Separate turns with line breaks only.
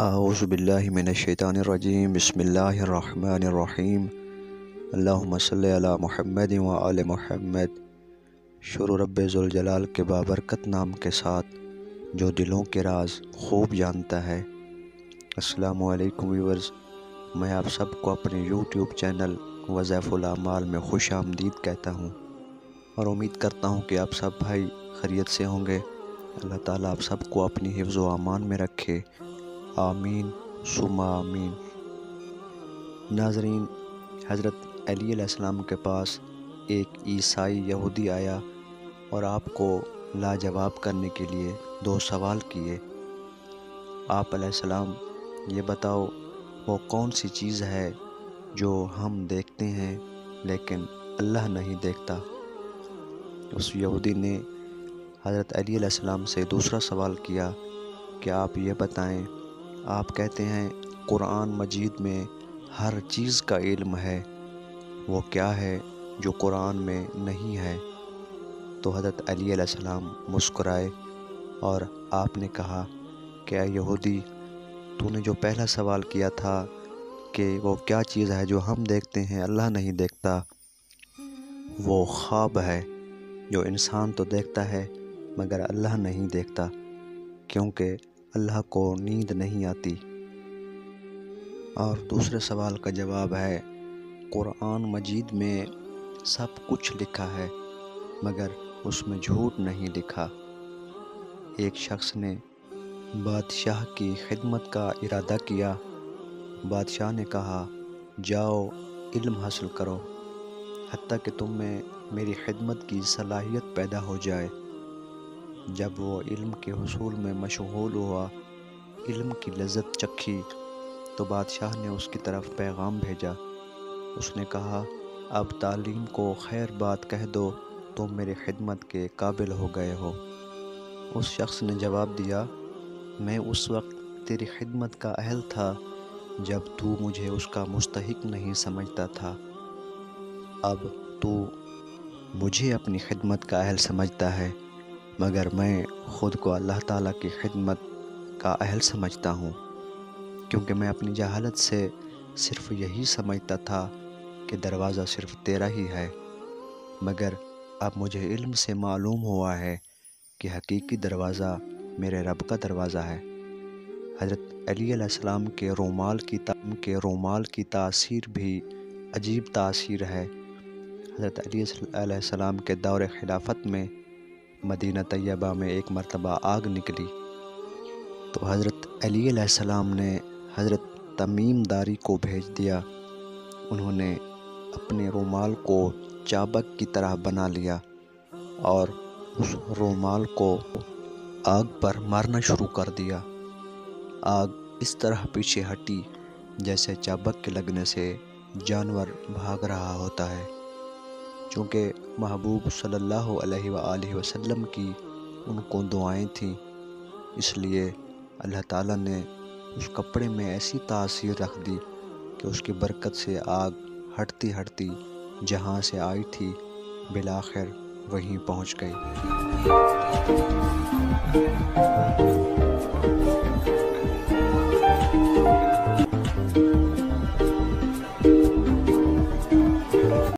اعوذ باللہ من الشیطان الرجیم بسم اللہ الرحمن الرحیم اللہم صلی علی محمد وآل محمد۔ شروع رب ذوالجلال کے بابرکت نام کے ساتھ جو دلوں کے راز خوب جانتا ہے۔ السلام علیکم ویورز، میں آپ سب کو اپنے یوٹیوب چینل وظائف الاعمال میں خوش آمدید کہتا ہوں اور امید کرتا ہوں کہ آپ سب بھائی خیریت سے ہوں گے۔ اللہ تعالیٰ آپ سب کو اپنی حفظ و امان میں رکھے، آمین ثم آمین۔ ناظرین، حضرت علی علیہ السلام کے پاس ایک عیسائی یہودی آیا اور آپ کو لاجواب کرنے کے لیے 2 سوال کیے۔ آپ علیہ السلام یہ بتاؤ، وہ کون سی چیز ہے جو ہم دیکھتے ہیں لیکن اللہ نہیں دیکھتا؟ اس یہودی نے حضرت علی علیہ السلام سے دوسرا سوال کیا کہ آپ یہ بتائیں، آپ کہتے ہیں قرآن مجید میں ہر چیز کا علم ہے، وہ کیا ہے جو قرآن میں نہیں ہے؟ تو حضرت علی علیہ السلام مسکرائے اور آپ نے کہا کہ اے یہودی، تو نے جو پہلا سوال کیا تھا کہ وہ کیا چیز ہے جو ہم دیکھتے ہیں اللہ نہیں دیکھتا، وہ خواب ہے جو انسان تو دیکھتا ہے مگر اللہ نہیں دیکھتا، کیونکہ اللہ کو نیند نہیں آتی۔ اور دوسرے سوال کا جواب ہے، قرآن مجید میں سب کچھ لکھا ہے مگر اس میں جھوٹ نہیں لکھا۔ ایک شخص نے بادشاہ کی خدمت کا ارادہ کیا۔ بادشاہ نے کہا، جاؤ علم حاصل کرو حتیٰ کہ تم میں میری خدمت کی صلاحیت پیدا ہو جائے۔ جب وہ علم کے حصول میں مشغول ہوا، علم کی لذت چکھی، تو بادشاہ نے اس کی طرف پیغام بھیجا۔ اس نے کہا، اب تعلیم کو خیر بات کہہ دو، تم میری خدمت کے قابل ہو گئے ہو۔ اس شخص نے جواب دیا، میں اس وقت تیری خدمت کا اہل تھا جب تو مجھے اس کا مستحق نہیں سمجھتا تھا، اب تو مجھے اپنی خدمت کا اہل سمجھتا ہے مگر میں خود کو اللہ تعالیٰ کی خدمت کا اہل سمجھتا ہوں، کیونکہ میں اپنی جہالت سے صرف یہی سمجھتا تھا کہ دروازہ صرف تیرا ہی ہے، مگر اب مجھے علم سے معلوم ہوا ہے کہ حقیقی دروازہ میرے رب کا دروازہ ہے۔ حضرت علی علیہ السلام کے رومال کی تاثیر بھی عجیب تاثیر ہے۔ حضرت علی علیہ السلام کے دور خلافت میں مدینہ طیبہ میں ایک مرتبہ آگ نکلی تو حضرت علی علیہ السلام نے حضرت تمیم داری کو بھیج دیا۔ انہوں نے اپنے رومال کو چابک کی طرح بنا لیا اور اس رومال کو آگ پر مارنا شروع کر دیا۔ آگ اس طرح پیچھے ہٹی جیسے چابک کے لگنے سے جانور بھاگ رہا ہوتا ہے۔ چونکہ محبوب صلی اللہ علیہ وآلہ وسلم کی ان کو دعائیں تھیں، اس لیے اللہ تعالیٰ نے اس کپڑے میں ایسی تاثیر رکھ دی کہ اس کی برکت سے آگ ہٹتی ہٹتی جہاں سے آئی تھی بالآخر وہیں پہنچ گئی۔